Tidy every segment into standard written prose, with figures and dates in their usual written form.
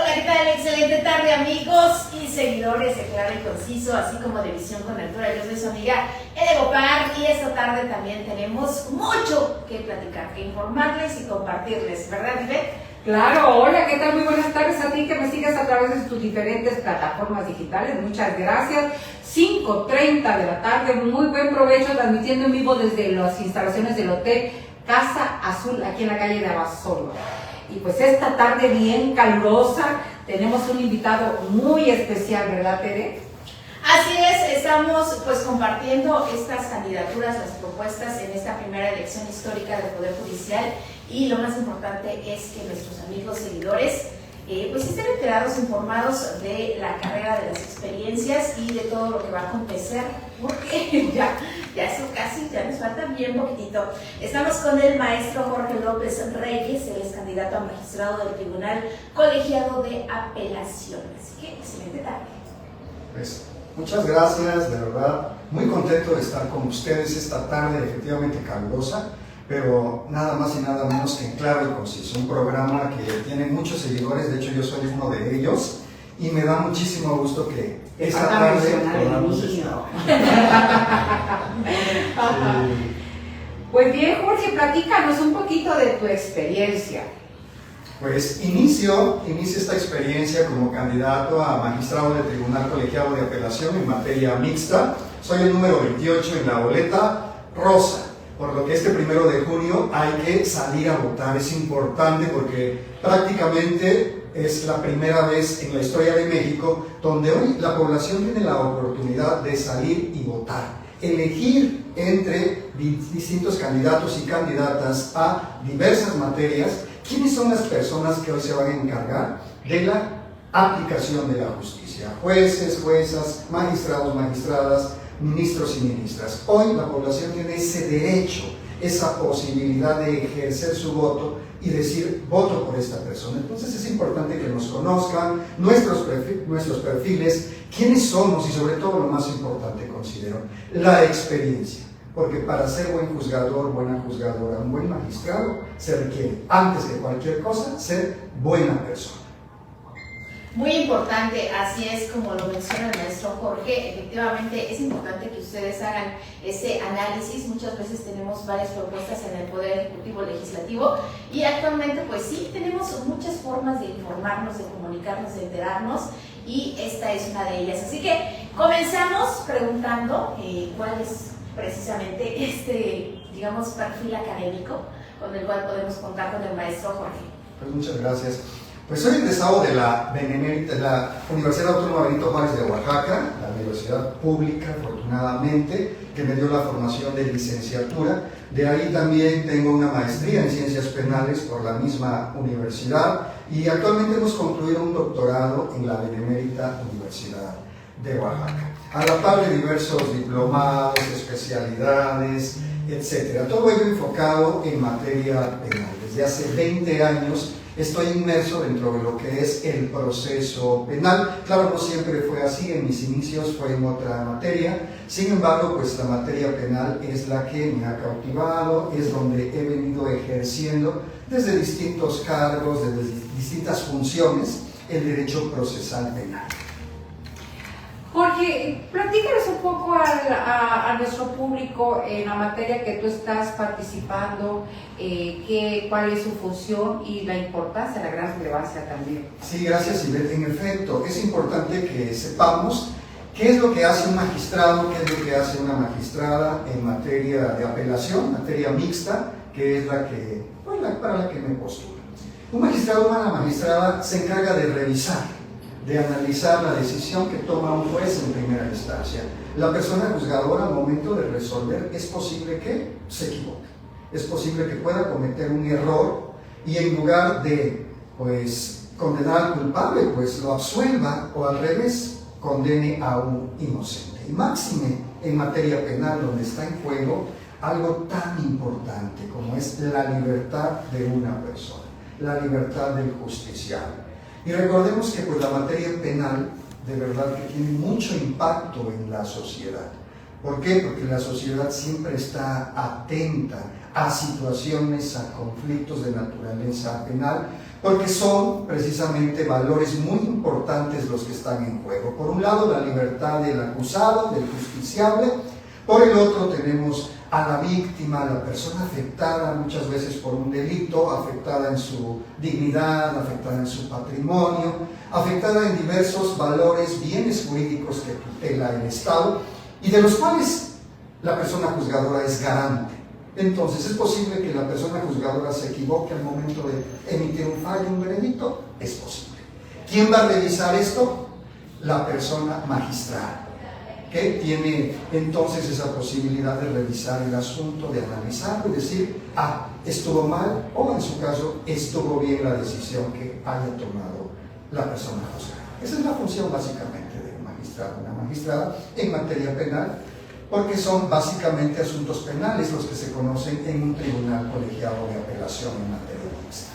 Hola, ¿qué tal? Excelente tarde, amigos y seguidores de Claro y Conciso, así como de Visión con Altura. Yo soy su amiga Ede Gopar y esta tarde también tenemos mucho que platicar, que informarles y compartirles, ¿verdad, Ivette? Claro, hola, ¿qué tal? Muy buenas tardes a ti que me sigues a través de tus diferentes plataformas digitales. Muchas gracias. 5:30 de la tarde, muy buen provecho, transmitiendo en vivo desde las instalaciones del Hotel Casa Azul, aquí en la calle de Abasolo. Y pues esta tarde bien calurosa, tenemos un invitado muy especial, ¿verdad, Tere? Así es, estamos pues compartiendo estas candidaturas, las propuestas en esta primera elección histórica del Poder Judicial, y lo más importante es que nuestros amigos seguidores pues estén enterados, informados de la carrera, de las experiencias y de todo lo que va a acontecer, porque ya eso casi, ya nos falta bien poquitito. Estamos con el maestro Jorge López Reyes, él es candidato a magistrado del Tribunal Colegiado de Apelación. Así que excelente tarde. Pues, muchas gracias, de verdad, muy contento de estar con ustedes esta tarde, efectivamente calurosa, pero nada más y nada menos que en Claro y Conciso, un programa que tiene muchos seguidores, de hecho yo soy uno de ellos, y me da muchísimo gusto que esta tarde podamos estar. Pues bien, Jorge, platícanos un poquito de tu experiencia. Pues inicio esta experiencia como candidato a magistrado del Tribunal Colegiado de Apelación en materia mixta. Soy el número 28 en la boleta rosa, por lo que este 1 de junio hay que salir a votar. Es importante porque prácticamente es la primera vez en la historia de México donde hoy la población tiene la oportunidad de salir y votar, elegir entre distintos candidatos y candidatas a diversas materias. ¿Quiénes son las personas que hoy se van a encargar de la aplicación de la justicia? Jueces, juezas, magistrados, magistradas, ministros y ministras. Hoy la población tiene ese derecho, esa posibilidad de ejercer su voto y decir, voto por esta persona. Entonces es importante que nos conozcan, nuestros perfiles, quiénes somos y sobre todo lo más importante, considero, la experiencia. Porque para ser buen juzgador, buena juzgadora, un buen magistrado, se requiere, antes de cualquier cosa, ser buena persona. Muy importante, así es como lo menciona el maestro Jorge. Efectivamente es importante que ustedes hagan ese análisis. Muchas veces tenemos varias propuestas en el Poder Ejecutivo Legislativo y actualmente pues sí, tenemos muchas formas de informarnos, de comunicarnos, de enterarnos, y esta es una de ellas. Así que comenzamos preguntando cuál es precisamente este, digamos, perfil académico con el cual podemos contar con el maestro Jorge. Pues muchas gracias. Pues soy egresado de la Universidad Autónoma Benito Juárez de Oaxaca, la universidad pública, afortunadamente, que me dio la formación de licenciatura. De ahí también tengo una maestría en Ciencias Penales por la misma universidad, y actualmente hemos concluido un doctorado en la Benemérita Universidad de Oaxaca, a la par de diversos diplomados, especialidades, etc. Todo ello enfocado en materia penal. Desde hace 20 años estoy inmerso dentro de lo que es el proceso penal. Claro, no siempre fue así, en mis inicios fue en otra materia. Sin embargo, pues la materia penal es la que me ha cautivado, es donde he venido ejerciendo desde distintos cargos, desde distintas funciones, el derecho procesal penal. Jorge, platícanos un poco a nuestro público en la materia que tú estás participando, cuál es su función y la importancia, la gran relevancia también. Sí, gracias, Ivette. En efecto, es importante que sepamos qué es lo que hace un magistrado, qué es lo que hace una magistrada en materia de apelación, materia mixta, que es para la que me postulo. Un magistrado o una magistrada se encarga de revisar, de analizar la decisión que toma un juez en primera instancia. La persona juzgadora, al momento de resolver, es posible que se equivoque, es posible que pueda cometer un error y en lugar de condenar al culpable, pues lo absuelva, o al revés, condene a un inocente. Y máxime en materia penal, donde está en juego algo tan importante como es la libertad de una persona, la libertad del justiciable. Y recordemos que pues la materia penal de verdad que tiene mucho impacto en la sociedad. ¿Por qué? Porque la sociedad siempre está atenta a situaciones, a conflictos de naturaleza penal, porque son precisamente valores muy importantes los que están en juego. Por un lado, la libertad del acusado, del justiciable; por el otro tenemos a la víctima, a la persona afectada muchas veces por un delito, afectada en su dignidad, afectada en su patrimonio, afectada en diversos valores, bienes jurídicos que tutela el Estado y de los cuales la persona juzgadora es garante. Entonces, ¿es posible que la persona juzgadora se equivoque al momento de emitir un fallo, un veredicto? Es posible. ¿Quién va a revisar esto? La persona magistrada, que tiene entonces esa posibilidad de revisar el asunto, de analizarlo y decir, estuvo mal, o en su caso, estuvo bien la decisión que haya tomado la persona juzgada. Esa es la función básicamente de un magistrado, una magistrada en materia penal, porque son básicamente asuntos penales los que se conocen en un tribunal colegiado de apelación en materia mixta.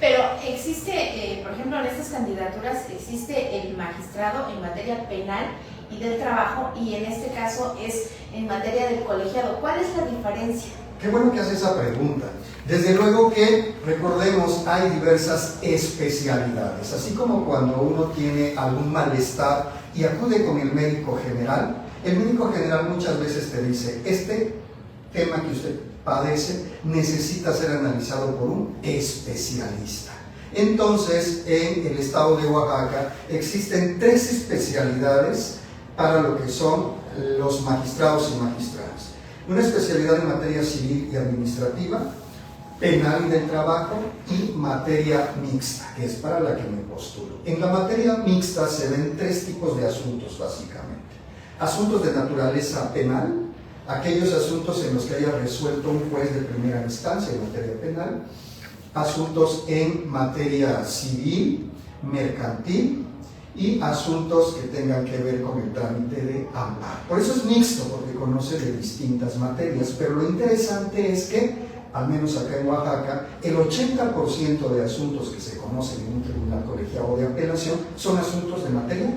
Pero existe, por ejemplo, en estas candidaturas existe el magistrado en materia penal y del trabajo, y en este caso es en materia del colegiado. ¿Cuál es la diferencia? Qué bueno que hace esa pregunta. Desde luego que, recordemos, hay diversas especialidades. Así como cuando uno tiene algún malestar y acude con el médico general, el médico general muchas veces te dice, este tema que usted padece necesita ser analizado por un especialista. Entonces, en el estado de Oaxaca existen 3 especialidades para lo que son los magistrados y magistradas. Una especialidad en materia civil y administrativa, penal y del trabajo, y materia mixta, que es para la que me postulo. En la materia mixta se ven 3 tipos de asuntos básicamente. Asuntos de naturaleza penal, aquellos asuntos en los que haya resuelto un juez de primera instancia en materia penal; asuntos en materia civil, mercantil, y asuntos que tengan que ver con el trámite de amparo. Por eso es mixto, porque conoce de distintas materias, pero lo interesante es que, al menos acá en Oaxaca, el 80% de asuntos que se conocen en un tribunal colegiado de apelación son asuntos de materia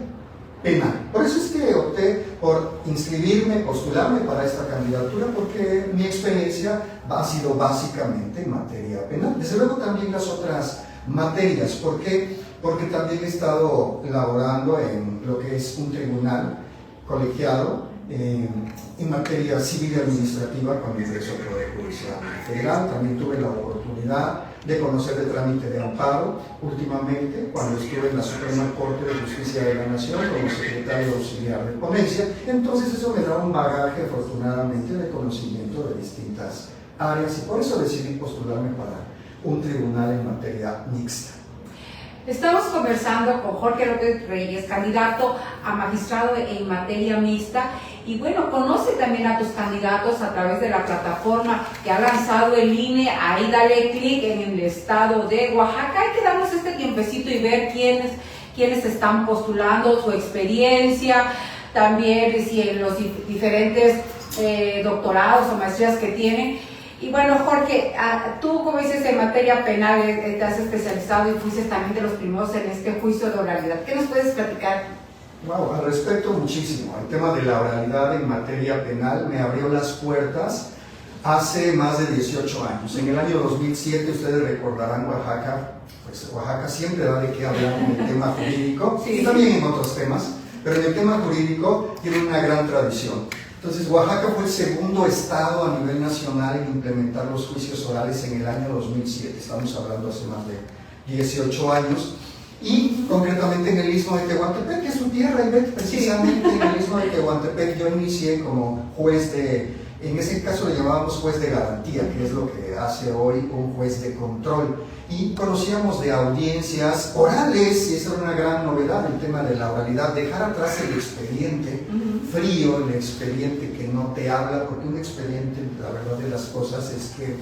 penal. Por eso es que opté por inscribirme, postularme para esta candidatura, porque mi experiencia ha sido básicamente en materia penal. Desde luego también las otras materias. ¿Por qué? Porque también he estado laborando en lo que es un tribunal colegiado en materia civil y administrativa con el Ingreso al Poder Judicial Federal. También tuve la oportunidad de conocer el trámite de amparo últimamente, cuando estuve en la Suprema Corte de Justicia de la Nación como secretario auxiliar de ponencia. Entonces eso me da un bagaje, afortunadamente, de conocimiento de distintas áreas, y por eso decidí postularme para un tribunal en materia mixta. Estamos conversando con Jorge López Reyes, candidato a magistrado en materia mixta, y bueno, conoce también a tus candidatos a través de la plataforma que ha lanzado el INE. Ahí dale clic en el estado de Oaxaca. Hay que darnos este tiempecito y ver quiénes están postulando, su experiencia, también si en los diferentes doctorados o maestrías que tienen. Y bueno, Jorge, tú, como dices, en materia penal te has especializado y fuiste también de los primeros en este juicio de oralidad. ¿Qué nos puedes platicar? Wow, al respecto muchísimo. El tema de la oralidad en materia penal me abrió las puertas hace más de 18 años. En el año 2007, ustedes recordarán, Oaxaca, pues Oaxaca siempre da de qué hablar en el tema jurídico, sí, y también en otros temas, pero en el tema jurídico tiene una gran tradición. Entonces, Oaxaca fue el segundo estado a nivel nacional en implementar los juicios orales en el año 2007. Estamos hablando hace más de 18 años. Y concretamente en el Istmo de Tehuantepec, que es su tierra, y precisamente en el Istmo de Tehuantepec yo inicié como juez en ese caso le llamábamos juez de garantía, que es lo que hace hoy un juez de control. Y conocíamos de audiencias orales, y esa era una gran novedad, el tema de la oralidad, dejar atrás el expediente frío, el expediente que no te habla, porque un expediente, la verdad de las cosas es que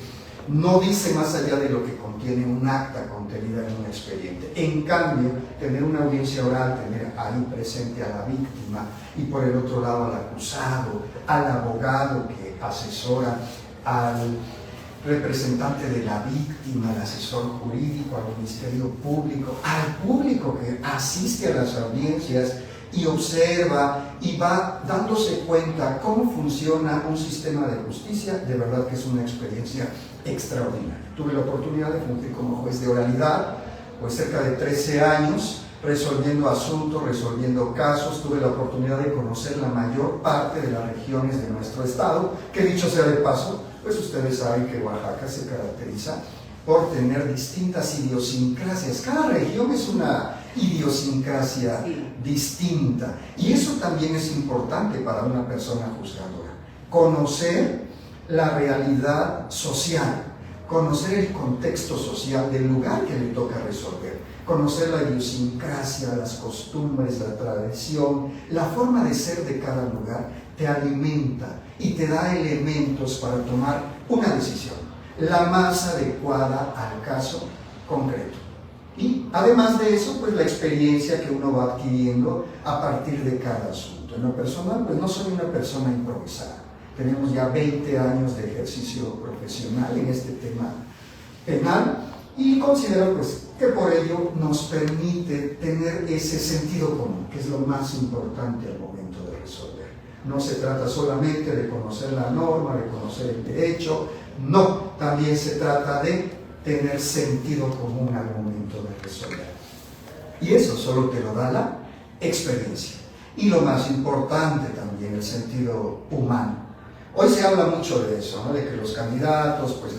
no dice más allá de lo que contiene un acta contenida en un expediente. En cambio, tener una audiencia oral, tener ahí presente a la víctima y por el otro lado al acusado, al abogado que asesora, al representante de la víctima, al asesor jurídico, al Ministerio Público, al público que asiste a las audiencias y observa y va dándose cuenta cómo funciona un sistema de justicia, de verdad que es una experiencia extraordinaria. Tuve la oportunidad de fungir como juez de oralidad, pues cerca de 13 años, resolviendo asuntos, resolviendo casos. Tuve la oportunidad de conocer la mayor parte de las regiones de nuestro estado, que dicho sea de paso, pues ustedes saben que Oaxaca se caracteriza por tener distintas idiosincrasias. Cada región es una idiosincrasia distinta, y eso también es importante para una persona juzgadora, conocer la realidad social, conocer el contexto social del lugar que le toca resolver, conocer la idiosincrasia, las costumbres, la tradición, la forma de ser de cada lugar, te alimenta y te da elementos para tomar una decisión, la más adecuada al caso concreto. Y además de eso, pues la experiencia que uno va adquiriendo a partir de cada asunto. En lo personal, pues no soy una persona improvisada. Tenemos ya 20 años de ejercicio profesional en este tema penal, y considero pues que por ello nos permite tener ese sentido común, que es lo más importante al momento de resolver. No se trata solamente de conocer la norma, de conocer el derecho, no, también se trata de tener sentido común al momento de resolver. Y eso solo te lo da la experiencia. Y lo más importante también, el sentido humano. Hoy se habla mucho de eso, ¿no? De que los candidatos, pues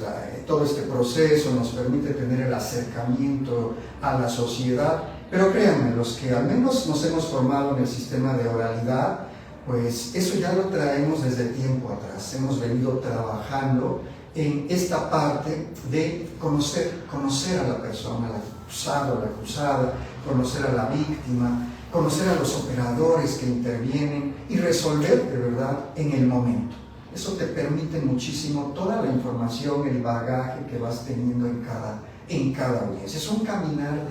todo este proceso nos permite tener el acercamiento a la sociedad, pero créanme, los que al menos nos hemos formado en el sistema de oralidad, pues eso ya lo traemos desde tiempo atrás. Hemos venido trabajando en esta parte de conocer a la persona, al acusado, a la acusada, conocer a la víctima, conocer a los operadores que intervienen y resolver de verdad en el momento. Eso te permite muchísimo toda la información, el bagaje que vas teniendo en cada audiencia. Es un caminar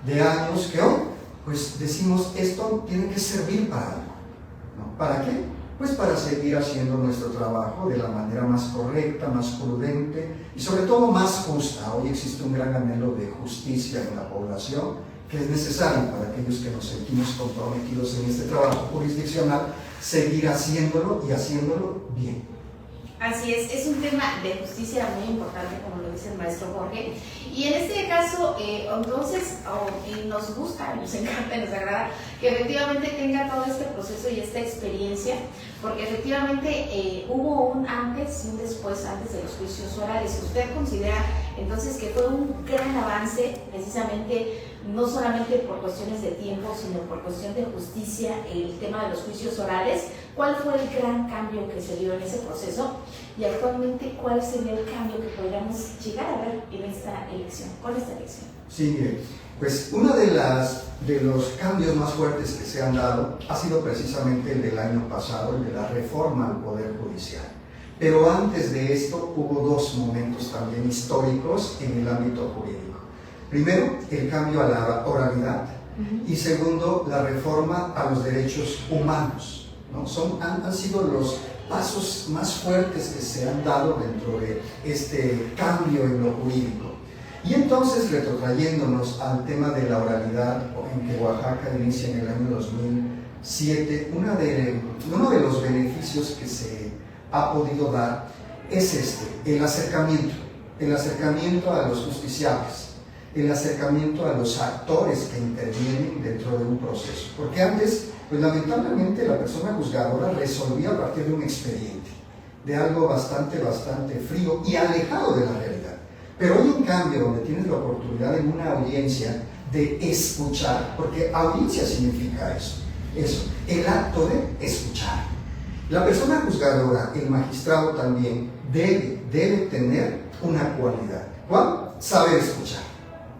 de años que hoy pues decimos, esto tiene que servir para algo, ¿no? ¿Para qué? Pues para seguir haciendo nuestro trabajo de la manera más correcta, más prudente y sobre todo más justa. Hoy existe un gran anhelo de justicia en la población, que es necesario para aquellos que nos sentimos comprometidos en este trabajo jurisdiccional, seguir haciéndolo y haciéndolo bien. Así es un tema de justicia muy importante, como lo dice el maestro Jorge. Y en este caso, entonces, nos gusta, nos encanta, nos agrada que efectivamente tenga todo este proceso y esta experiencia, porque efectivamente hubo un antes y un después, antes de los juicios orales. ¿Usted considera entonces que fue un gran avance, precisamente, no solamente por cuestiones de tiempo, sino por cuestión de justicia, el tema de los juicios orales? ¿Cuál fue el gran cambio que se dio en ese proceso? Y actualmente, ¿cuál sería el cambio que podríamos llegar a ver en esta elección, con esta elección? Sí, pues uno de los cambios más fuertes que se han dado ha sido precisamente el del año pasado, el de la reforma al Poder Judicial. Pero antes de esto hubo dos momentos también históricos en el ámbito jurídico. Primero, el cambio a la oralidad, y segundo, la reforma a los derechos humanos, ¿no? Han sido los pasos más fuertes que se han dado dentro de este cambio en lo jurídico. Y entonces, retrotrayéndonos al tema de la oralidad, en que Oaxaca inicia en el año 2007, uno de los beneficios que se ha podido dar es el acercamiento a los justiciables, el acercamiento a los actores que intervienen dentro de un proceso. Porque antes, pues lamentablemente, la persona juzgadora resolvía a partir de un expediente, de algo bastante frío y alejado de la realidad. Pero hoy, en cambio, donde tienes la oportunidad en una audiencia de escuchar, porque audiencia significa eso, el acto de escuchar. La persona juzgadora, el magistrado también, debe tener una cualidad. ¿Cuál? Saber escuchar.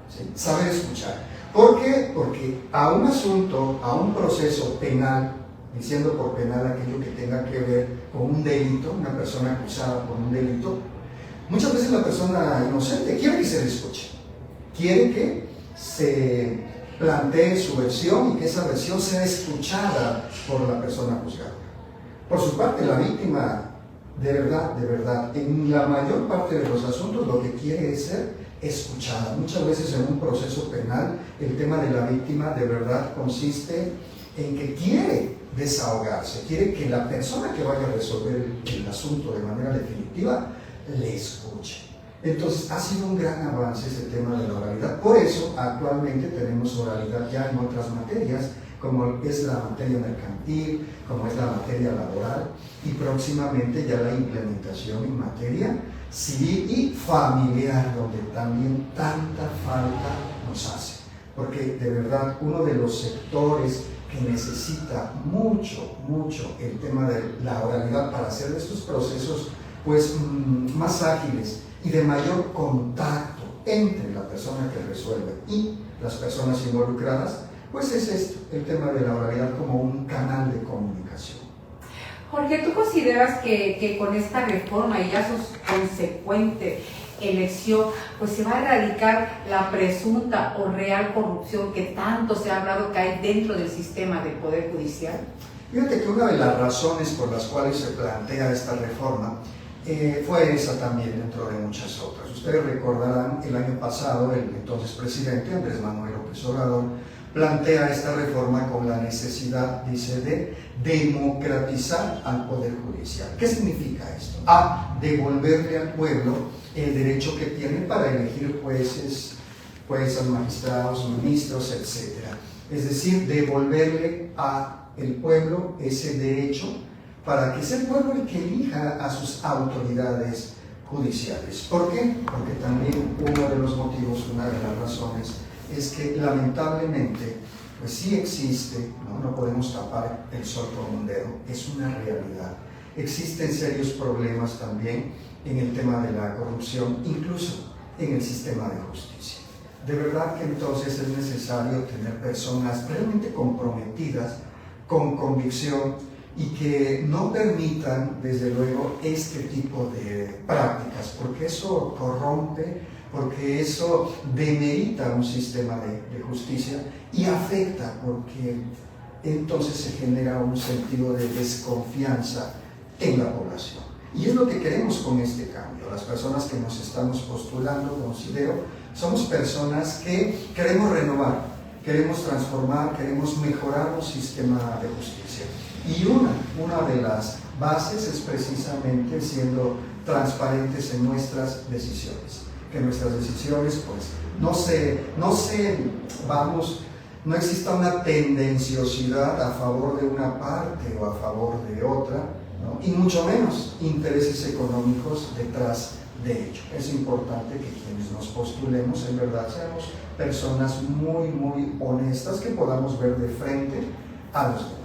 ¿Sí? Saber escuchar. ¿Por qué? Porque a un asunto, a un proceso penal, diciendo por penal aquello que tenga que ver con un delito, una persona acusada por un delito, muchas veces la persona inocente quiere que se le escuche, quiere que se plantee su versión y que esa versión sea escuchada por la persona juzgada. Por su parte, la víctima, de verdad, en la mayor parte de los asuntos lo que quiere es ser escuchada. Muchas veces en un proceso penal el tema de la víctima de verdad consiste en que quiere desahogarse, quiere que la persona que vaya a resolver el asunto de manera definitiva le escuche. Entonces ha sido un gran avance ese tema de la oralidad. Por eso actualmente tenemos oralidad ya en otras materias, como es la materia mercantil, como es la materia laboral, y próximamente ya la implementación en materia civil y familiar, donde también tanta falta nos hace. Porque de verdad uno de los sectores que necesita mucho el tema de la oralidad para hacer estos procesos pues más ágiles y de mayor contacto entre la persona que resuelve y las personas involucradas, pues es esto, el tema de la oralidad como un canal de comunicación. Jorge, ¿tú consideras que con esta reforma y ya su consecuente elección, pues se va a erradicar la presunta o real corrupción que tanto se ha hablado que hay dentro del sistema del Poder Judicial? Fíjate que una de las razones por las cuales se plantea esta reforma fue esa también, dentro de muchas otras. Ustedes recordarán, el año pasado el entonces presidente Andrés Manuel López Obrador plantea esta reforma con la necesidad, dice, de democratizar al Poder Judicial. ¿Qué significa esto? Devolverle al pueblo el derecho que tiene para elegir jueces, magistrados, ministros, etc. Es decir, devolverle al pueblo ese derecho para que sea el pueblo el que elija a sus autoridades judiciales. ¿Por qué? Porque también uno de los motivos, una de las razones, es que lamentablemente, pues sí existe, no podemos tapar el sol con un dedo, es una realidad. Existen serios problemas también en el tema de la corrupción, incluso en el sistema de justicia. De verdad que entonces es necesario tener personas realmente comprometidas, con convicción, y que no permitan, desde luego, este tipo de prácticas, porque eso corrompe, porque eso demerita un sistema de justicia y afecta, porque entonces se genera un sentido de desconfianza en la población. Y es lo que queremos con este cambio. Las personas que nos estamos postulando, considero, somos personas que queremos renovar, queremos transformar, queremos mejorar un sistema de justicia. Y una de las bases es precisamente siendo transparentes en nuestras decisiones. Que nuestras decisiones, pues, no exista una tendenciosidad a favor de una parte o a favor de otra, ¿no? Y mucho menos intereses económicos detrás de ello. Es importante que quienes nos postulemos, en verdad, seamos personas muy honestas, que podamos ver de frente a los demás.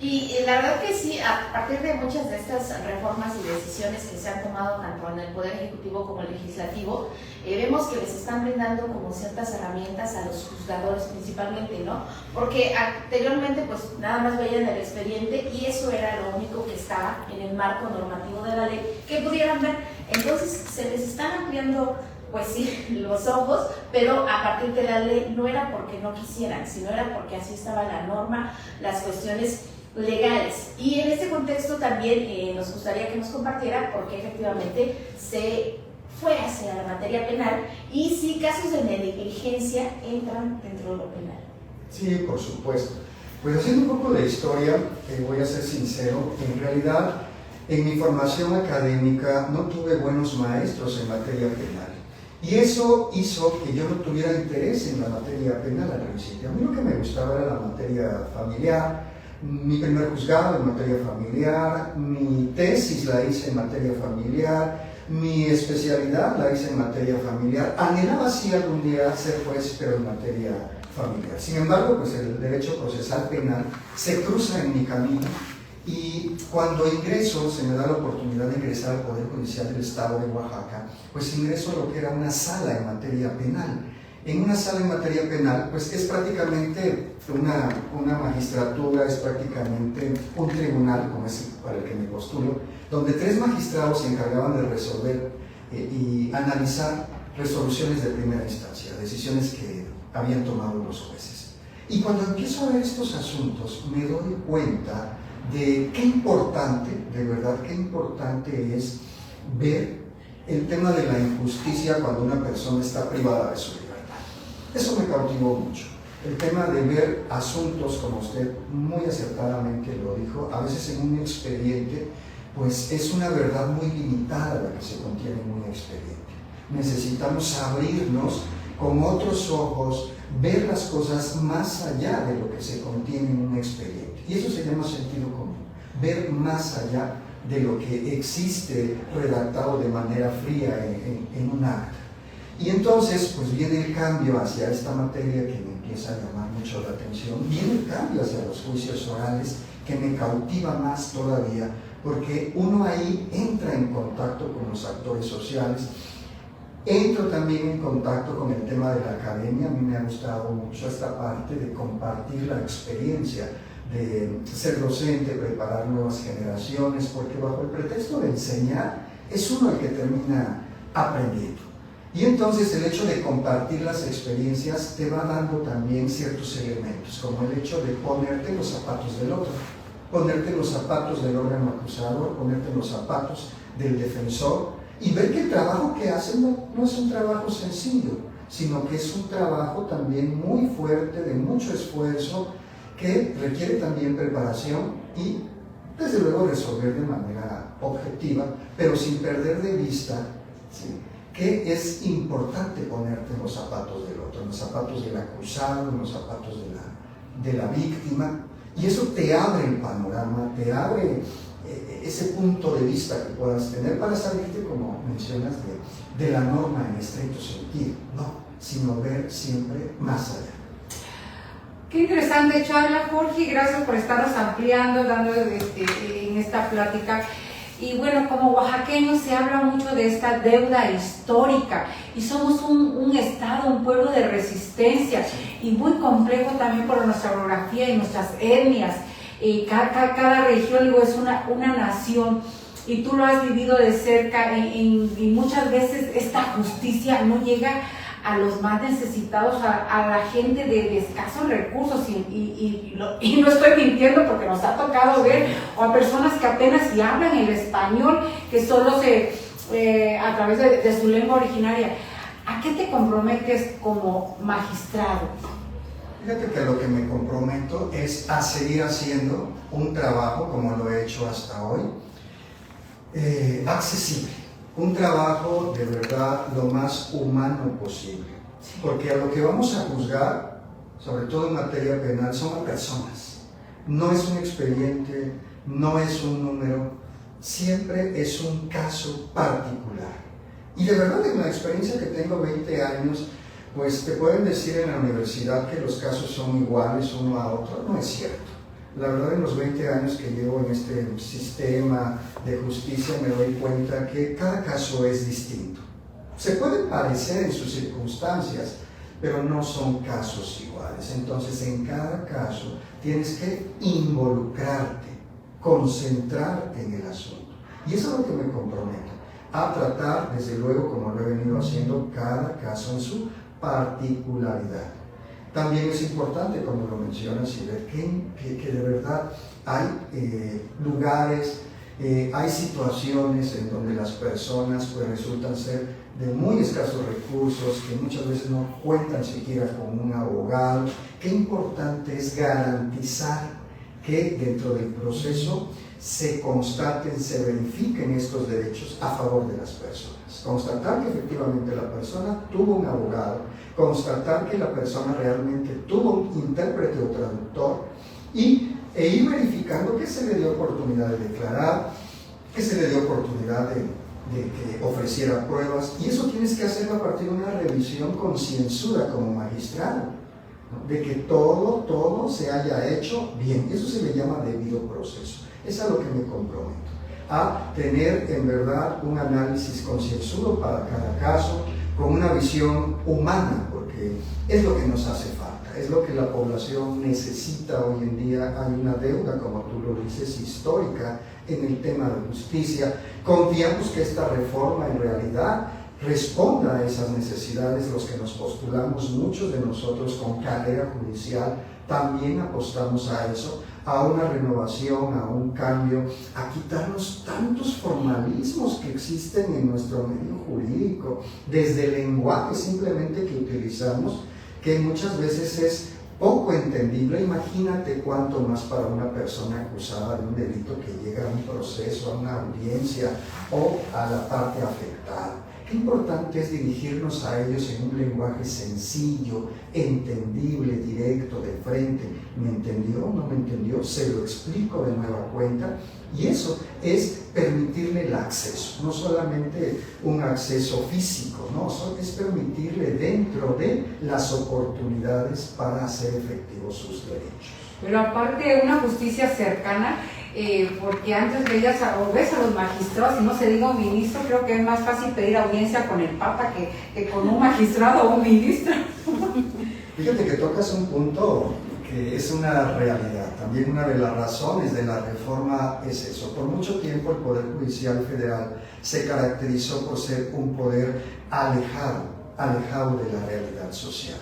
Y la verdad que sí, a partir de muchas de estas reformas y decisiones que se han tomado tanto en el Poder Ejecutivo como el Legislativo, vemos que les están brindando como ciertas herramientas a los juzgadores principalmente, ¿no? Porque anteriormente pues nada más veían el expediente y eso era lo único que estaba en el marco normativo de la ley que pudieran ver. Entonces se les están ampliando, pues sí, los ojos, pero a partir de la ley no era porque no quisieran, sino era porque así estaba la norma, las cuestiones legales. Y en este contexto también nos gustaría que nos compartiera por qué efectivamente se fue hacia la materia penal y si casos de negligencia entran dentro de lo penal. Sí, por supuesto. Pues haciendo un poco de historia, voy a ser sincero, en realidad en mi formación académica no tuve buenos maestros en materia penal. Y eso hizo que yo no tuviera interés en la materia penal al principio. A mí lo que me gustaba era la materia familiar. Mi primer juzgado en materia familiar, mi tesis la hice en materia familiar, mi especialidad la hice en materia familiar. Anhelaba así algún día ser juez, pero en materia familiar. Sin embargo, pues el derecho procesal penal se cruza en mi camino y cuando ingreso, se me da la oportunidad de ingresar al Poder Judicial del Estado de Oaxaca, pues ingreso a lo que era una sala en materia penal. En una sala en materia penal, pues es prácticamente una magistratura, es prácticamente un tribunal, como es para el que me postulo, donde 3 magistrados se encargaban de resolver y analizar resoluciones de primera instancia, decisiones que habían tomado los jueces. Y cuando empiezo a ver estos asuntos, me doy cuenta de qué importante, de verdad, qué importante es ver el tema de la injusticia cuando una persona está privada de su libertad. Eso me cautivó mucho. el tema de ver asuntos, como usted muy acertadamente lo dijo, a veces en un expediente, pues es una verdad muy limitada la que se contiene en un expediente. Necesitamos abrirnos con otros ojos, ver las cosas más allá de lo que se contiene en un expediente. Y eso se llama sentido común, ver más allá de lo que existe redactado de manera fría en un acta. Y entonces, pues viene el cambio hacia esta materia que me empieza a llamar mucho la atención, viene el cambio hacia los juicios orales que me cautiva más todavía, porque uno ahí entra en contacto con los actores sociales, entro también en contacto con el tema de la academia. A mí me ha gustado mucho esta parte de compartir la experiencia, de ser docente, preparar nuevas generaciones, porque bajo el pretexto de enseñar es uno el que termina aprendiendo. Y entonces el hecho de compartir las experiencias te va dando también ciertos elementos, como el hecho de ponerte los zapatos del otro, ponerte los zapatos del órgano acusador, ponerte los zapatos del defensor y ver que el trabajo que hacen no es un trabajo sencillo, sino que es un trabajo también muy fuerte, de mucho esfuerzo, que requiere también preparación y desde luego resolver de manera objetiva, pero sin perder de vista, ¿sí?, que es importante ponerte en los zapatos del otro, en los zapatos del acusado, en los zapatos de la víctima, y eso te abre el panorama, te abre ese punto de vista que puedas tener para salirte, como mencionas, de la norma en estricto sentido, no, sino ver siempre más allá. Qué interesante charla, Jorge, gracias por estarnos ampliando, dando en esta plática. Y bueno, como oaxaqueños se habla mucho de esta deuda histórica y somos un estado, un pueblo de resistencia y muy complejo también por nuestra geografía y nuestras etnias. Cada región, digo, es una nación y tú lo has vivido de cerca y muchas veces esta justicia no llega a los más necesitados, a la gente de escasos recursos y no estoy mintiendo porque nos ha tocado ver o a personas que apenas si hablan el español, que solo a través de su lengua originaria. ¿A qué te comprometes como magistrado? Fíjate que a lo que me comprometo es a seguir haciendo un trabajo como lo he hecho hasta hoy, accesible. Un trabajo de verdad lo más humano posible, porque a lo que vamos a juzgar, sobre todo en materia penal, son a personas. No es un expediente, no es un número, siempre es un caso particular. Y de verdad, en la experiencia que tengo, 20 años, pues te pueden decir en la universidad que los casos son iguales uno a otro, no es cierto. La verdad, en los 20 años que llevo en este sistema de justicia me doy cuenta que cada caso es distinto. Se pueden parecer en sus circunstancias, pero no son casos iguales. Entonces, en cada caso tienes que involucrarte, concentrarte en el asunto. Y eso es lo que me comprometo, a tratar, desde luego, como lo he venido haciendo, cada caso en su particularidad. También es importante, como lo mencionas, y ver que de verdad hay lugares, hay situaciones en donde las personas pues resultan ser de muy escasos recursos, que muchas veces no cuentan siquiera con un abogado. Qué importante es garantizar que dentro del proceso se constaten, se verifiquen estos derechos a favor de las personas. Constatar que efectivamente la persona tuvo un abogado, constatar que la persona realmente tuvo un intérprete o traductor e ir verificando que se le dio oportunidad de declarar, que se le dio oportunidad de que ofreciera pruebas, y eso tienes que hacerlo a partir de una revisión concienzuda como magistrado, ¿no?, de que todo se haya hecho bien. Eso se le llama debido proceso. Es a lo que me comprometo, a tener en verdad un análisis concienzudo para cada caso, con una visión humana, porque es lo que nos hace falta, es lo que la población necesita hoy en día. Hay una deuda, como tú lo dices, histórica en el tema de justicia. Confiamos que esta reforma en realidad responda a esas necesidades. Los que nos postulamos, muchos de nosotros con carrera judicial, también apostamos a eso, a una renovación, a un cambio, a quitarnos tantos formalismos que existen en nuestro medio jurídico, desde el lenguaje simplemente que utilizamos, que muchas veces es poco entendible. Imagínate cuánto más para una persona acusada de un delito que llega a un proceso, a una audiencia o a la parte afectada. Qué importante es dirigirnos a ellos en un lenguaje sencillo, entendible, directo, de frente. ¿Me entendió? ¿No me entendió? Se lo explico de nueva cuenta. Y eso es permitirle el acceso, no solamente un acceso físico, no, es permitirle dentro de las oportunidades para hacer efectivos sus derechos. Pero aparte una justicia cercana, porque antes ves a los magistrados, y no se diga un ministro, creo que es más fácil pedir audiencia con el Papa que con un magistrado o un ministro. Fíjate que tocas un punto que es una realidad. También una de las razones de la reforma es eso. Por mucho tiempo el Poder Judicial Federal se caracterizó por ser un poder alejado de la realidad social.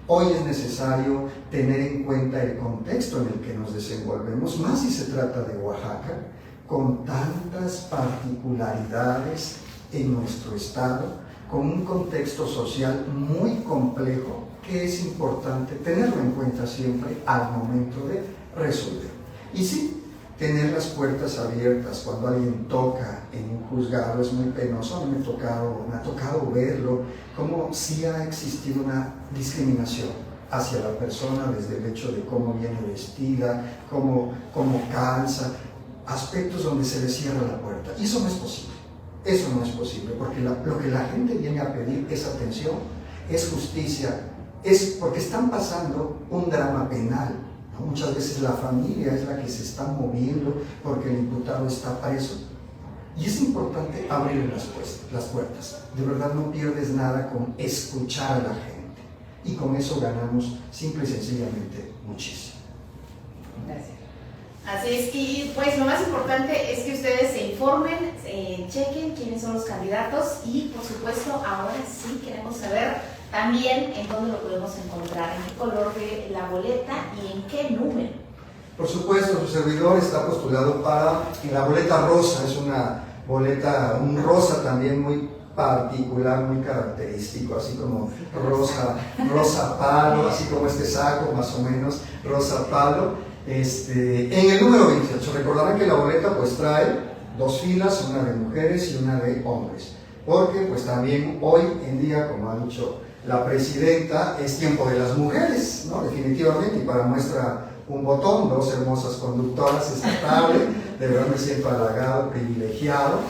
Hoy es necesario tener en cuenta el contexto en el que nos desenvolvemos, más si se trata de Oaxaca, con tantas particularidades en nuestro estado, con un contexto social muy complejo, que es importante tenerlo en cuenta siempre al momento de resolver. Y sí, tener las puertas abiertas cuando alguien toca en un juzgado es muy penoso. A mí me ha tocado verlo, como sí ha existido una discriminación hacia la persona desde el hecho de cómo viene vestida, cómo calza, aspectos donde se le cierra la puerta. Y eso no es posible. Eso no es posible, porque lo que la gente viene a pedir es atención, es justicia, es porque están pasando un drama penal, ¿no? Muchas veces la familia es la que se está moviendo porque el imputado está preso. Y es importante abrir las puertas. De verdad no pierdes nada con escuchar a la gente. Y con eso ganamos simple y sencillamente muchísimo. Gracias. Así es, y pues lo más importante es que ustedes se informen, chequen quiénes son los candidatos y por supuesto ahora sí queremos saber también en dónde lo podemos encontrar, en qué color de la boleta y en qué número. Por supuesto, su servidor está postulado para la boleta rosa. Es una boleta, un rosa también muy particular, muy característico, así como rosa palo, así como este saco más o menos, rosa palo. En el número 28, recordarán que la boleta pues trae dos filas, una de mujeres y una de hombres, porque pues también hoy en día, como ha dicho la presidenta, es tiempo de las mujeres, ¿no? Definitivamente, y para muestra un botón, dos hermosas conductoras esta tarde, de verdad me siento halagado, privilegiado,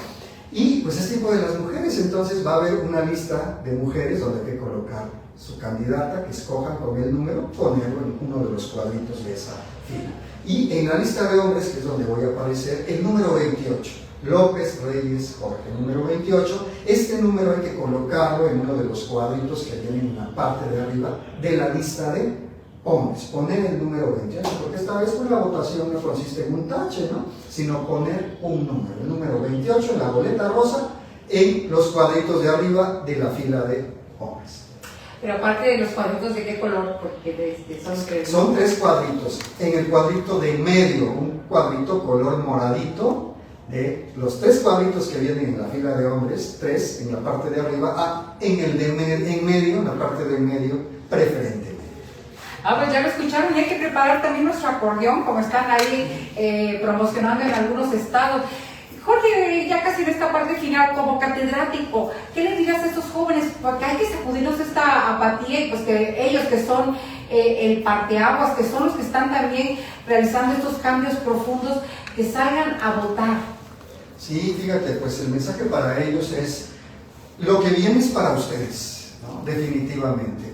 y pues es tiempo de las mujeres, entonces va a haber una lista de mujeres donde hay que colocar su candidata, que escojan con el número, ponerlo en uno de los cuadritos de esa fila. Y en la lista de hombres, que es donde voy a aparecer, el número 28, López Reyes Jorge, número 28. Este número hay que colocarlo en uno de los cuadritos que vienen en la parte de arriba de la lista de hombres. Poner el número 28, porque esta vez pues, la votación no consiste en un tache, ¿no? Sino poner un número, el número 28 en la boleta rosa, en los cuadritos de arriba de la fila de hombres. Pero aparte de los cuadritos, ¿de qué color? Porque son tres cuadritos. En el cuadrito de medio, un cuadrito color moradito, de los tres cuadritos que vienen en la fila de hombres, tres en la parte de arriba, en el de en medio, en la parte de medio, preferentemente. Pues ya lo escucharon, y hay que preparar también nuestro acordeón, como están ahí promocionando en algunos estados. Jorge, ya casi en esta parte final, como catedrático, ¿qué le dirías a estos jóvenes? Porque hay que sacudirnos esta apatía y pues que ellos que son el parteaguas, que son los que están también realizando estos cambios profundos, que salgan a votar. Sí, fíjate, pues el mensaje para ellos es, lo que viene es para ustedes, ¿no? Definitivamente.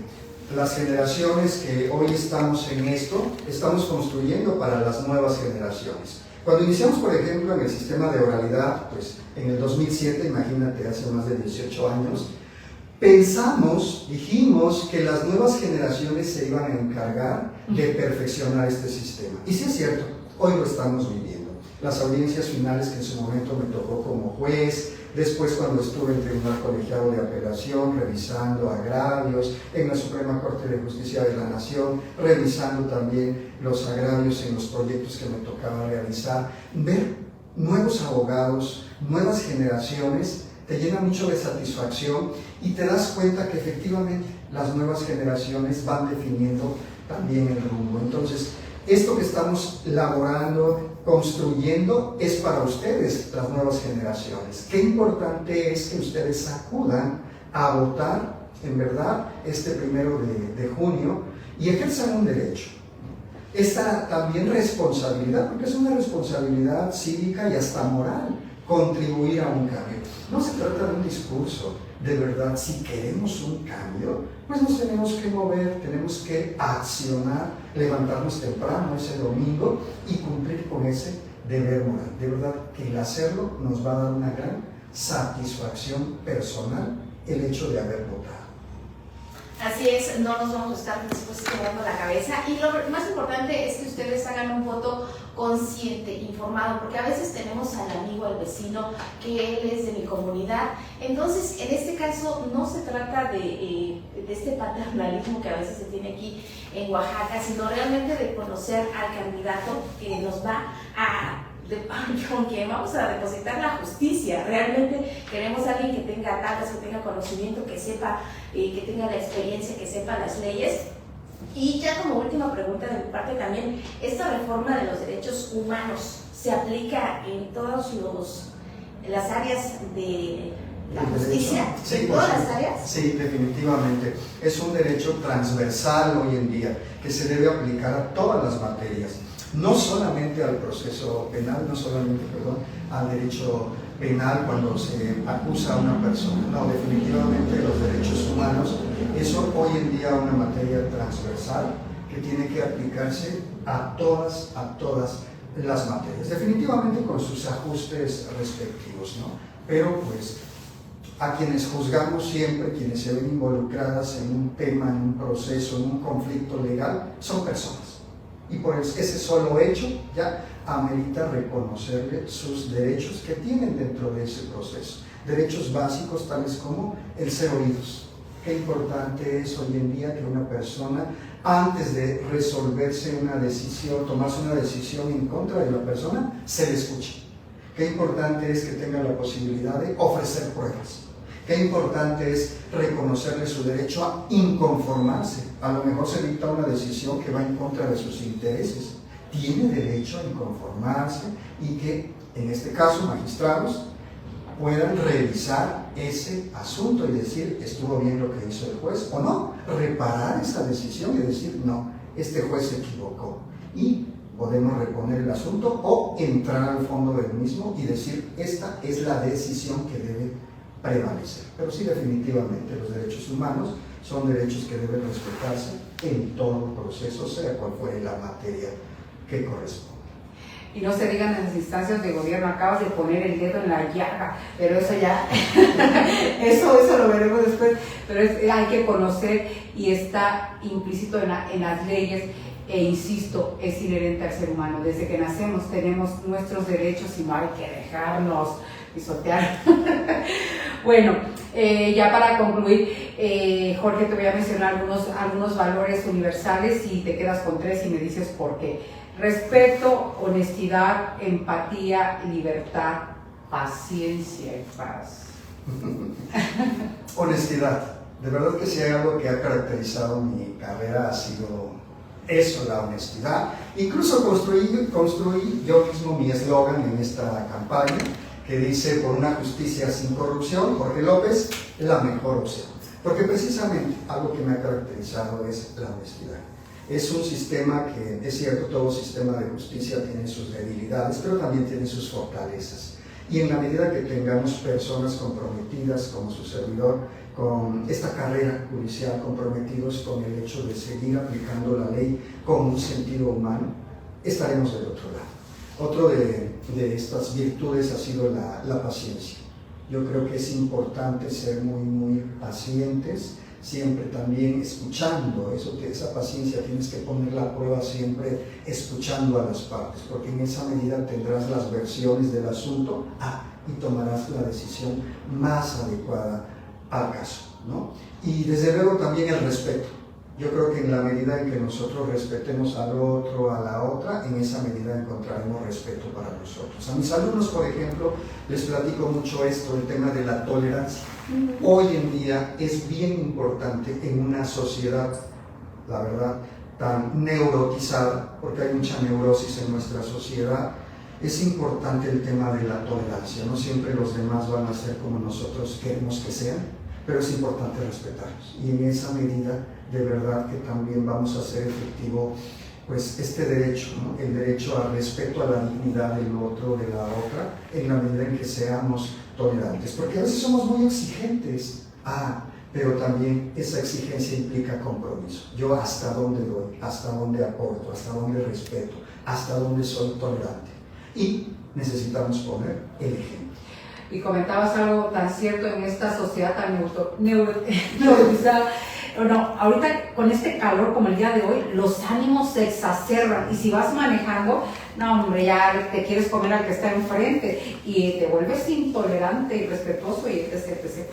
Las generaciones que hoy estamos en esto, estamos construyendo para las nuevas generaciones. Cuando iniciamos, por ejemplo, en el sistema de oralidad, pues en el 2007, imagínate, hace más de 18 años, dijimos que las nuevas generaciones se iban a encargar de perfeccionar este sistema. Y sí es cierto, hoy lo estamos viviendo. Las audiencias finales que en su momento me tocó como juez, después cuando estuve en el Tribunal Colegiado de Apelación revisando agravios, en la Suprema Corte de Justicia de la Nación, revisando también los agravios en los proyectos que me tocaba realizar, ver nuevos abogados, nuevas generaciones, te llena mucho de satisfacción y te das cuenta que efectivamente las nuevas generaciones van definiendo también el rumbo. Entonces, esto que estamos laborando, construyendo, es para ustedes, las nuevas generaciones. Qué importante es que ustedes acudan a votar, en verdad, este 1 de junio y ejerzan un derecho. Esta también responsabilidad, porque es una responsabilidad cívica y hasta moral, contribuir a un cambio. No se trata de un discurso, de verdad, si queremos un cambio, pues nos tenemos que mover, tenemos que accionar, levantarnos temprano ese domingo y cumplir con ese deber moral. De verdad que el hacerlo nos va a dar una gran satisfacción personal, el hecho de haber votado. Así es, no nos vamos a estar después quebrando la cabeza, y lo más importante es que ustedes hagan un voto consciente, informado, porque a veces tenemos al amigo, al vecino, que él es de mi comunidad. Entonces, en este caso no se trata de este paternalismo que a veces se tiene aquí en Oaxaca, sino realmente de conocer al candidato que nos va con quien vamos a depositar la justicia. Realmente queremos a alguien que tenga tablas, que tenga conocimiento, que sepa, que tenga la experiencia, que sepa las leyes. Y ya como última pregunta de mi parte también, ¿esta reforma de los derechos humanos se aplica en todas las áreas de la justicia? Sí, ¿En todas las áreas? Sí, definitivamente. Es un derecho transversal hoy en día que se debe aplicar a todas las materias. No solamente al proceso penal, al derecho penal cuando se acusa a una persona. No, definitivamente los derechos humanos es hoy en día una materia transversal que tiene que aplicarse a todas las materias. Definitivamente con sus ajustes respectivos, ¿no? Pero pues a quienes juzgamos siempre, quienes se ven involucradas en un tema, en un proceso, en un conflicto legal, son personas. Y por ese solo hecho ya amerita reconocerle sus derechos que tienen dentro de ese proceso. Derechos básicos tales como el ser oídos. Qué importante es hoy en día que una persona, antes de resolverse una decisión, tomarse una decisión en contra de la persona, se le escuche. Qué importante es que tenga la posibilidad de ofrecer pruebas. Qué importante es reconocerle su derecho a inconformarse. A lo mejor se dicta una decisión que va en contra de sus intereses. Tiene derecho a inconformarse y que, en este caso, magistrados puedan revisar ese asunto y decir, ¿estuvo bien lo que hizo el juez o no? Reparar esa decisión y decir, no, este juez se equivocó. Y podemos reponer el asunto o entrar al fondo del mismo y decir, esta es la decisión que debe prevalecer. Pero sí, definitivamente los derechos humanos son derechos que deben respetarse en todo proceso, sea cual fuere la materia que corresponde. Y no se digan en las instancias de gobierno, acabas de poner el dedo en la llaga, pero eso ya, eso lo veremos después, pero hay que conocer y está implícito en las leyes. E insisto, es inherente al ser humano. Desde que nacemos tenemos nuestros derechos y no hay que dejarnos pisotear. Bueno, ya para concluir, Jorge, te voy a mencionar algunos valores universales y te quedas con 3 y me dices por qué. Respeto, honestidad, empatía, libertad, paciencia y paz. Honestidad. De verdad que si hay algo que ha caracterizado mi carrera ha sido eso, la honestidad. Incluso construí yo mismo mi eslogan en esta campaña que dice: por una justicia sin corrupción, Jorge López, la mejor opción. Porque precisamente algo que me ha caracterizado es la honestidad. Es un sistema que, es cierto, todo sistema de justicia tiene sus debilidades, pero también tiene sus fortalezas. Y en la medida que tengamos personas comprometidas, como su servidor, con esta carrera judicial, comprometidos con el hecho de seguir aplicando la ley con un sentido humano, estaremos del otro lado. Otro de estas virtudes ha sido la paciencia. Yo creo que es importante ser muy pacientes, siempre también escuchando. Esa paciencia tienes que ponerla a prueba siempre escuchando a las partes, porque en esa medida tendrás las versiones del asunto y tomarás la decisión más adecuada al caso, ¿no? Y desde luego también el respeto. Yo creo que en la medida en que nosotros respetemos al otro, a la otra, en esa medida encontraremos respeto para nosotros. A mis alumnos, por ejemplo, les platico mucho esto, el tema de la tolerancia. Hoy en día es bien importante en una sociedad, la verdad, tan neurotizada, porque hay mucha neurosis en nuestra sociedad. Es importante el tema de la tolerancia. No siempre los demás van a ser como nosotros queremos que sean, pero es importante respetarlos. Y en esa medida, de verdad que también vamos a hacer efectivo pues este derecho, ¿no? El derecho al respeto a la dignidad del otro, de la otra, en la medida en que seamos tolerantes. Porque a veces somos muy exigentes, pero también esa exigencia implica compromiso. Yo hasta dónde doy, hasta dónde aporto, hasta dónde respeto, hasta dónde soy tolerante. Y necesitamos poner el ejemplo. Y comentabas algo tan cierto en esta sociedad tan neurotizada. No, ahorita con este calor como el día de hoy, los ánimos se exacerban y si vas manejando, no hombre, ya te quieres comer al que está enfrente y te vuelves intolerante, irrespetuoso y etc.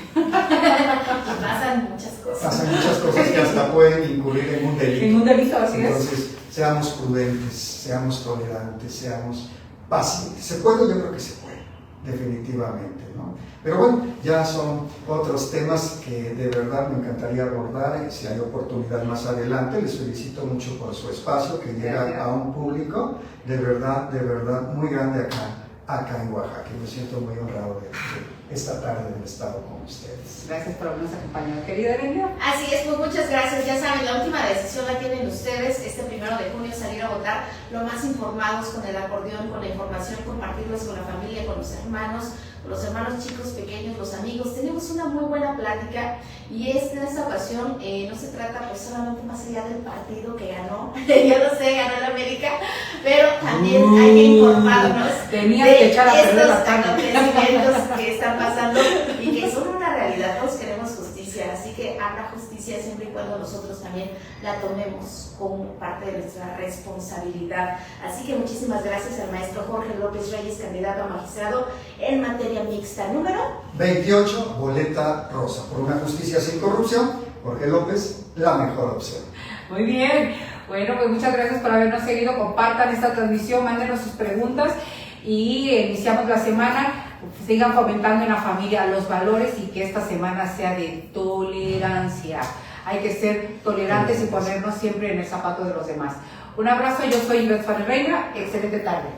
Pasan muchas cosas. Pasan muchas cosas que hasta pueden incurrir en un delito. En un delito, así es. Entonces, seamos prudentes, seamos tolerantes, seamos pacientes. ¿Se puede? Yo creo que se puede, definitivamente, ¿no? Pero bueno, ya son otros temas que de verdad me encantaría abordar. Si hay oportunidad más adelante, les felicito mucho por su espacio, que llega a un público de verdad muy grande acá en Oaxaca. Me siento muy honrado de esta tarde del estado con ustedes. Gracias por habernos acompañado, querida Erendira. Así es, pues muchas gracias. Ya saben, la última decisión la tienen ustedes. Este 1 de junio salir a votar lo más informados con el acordeón, con la información, compartirlos con la familia, con los hermanos chicos, pequeños, los amigos. Tenemos una muy buena plática y en esta ocasión no se trata pues solamente más allá del partido que ganó. Yo lo sé, ganó el América, pero también hay que informarnos de estos acontecimientos que están pasando y que son una realidad. Todos queremos justicia, así que habrá justicia siempre y cuando nosotros también la tomemos como parte de nuestra responsabilidad. Así que muchísimas gracias al maestro Jorge López Reyes, candidato a magistrado en materia mixta. Número 28, boleta rosa. Por una justicia sin corrupción, Jorge López, la mejor opción. Muy bien. Bueno, pues muchas gracias por habernos seguido. Compartan esta transmisión, mándenos sus preguntas y iniciamos la semana. Sigan fomentando en la familia los valores y que esta semana sea de tolerancia. Hay que ser tolerantes y ponernos siempre en el zapato de los demás. Un abrazo, yo soy Ivette Reina. Excelente tarde.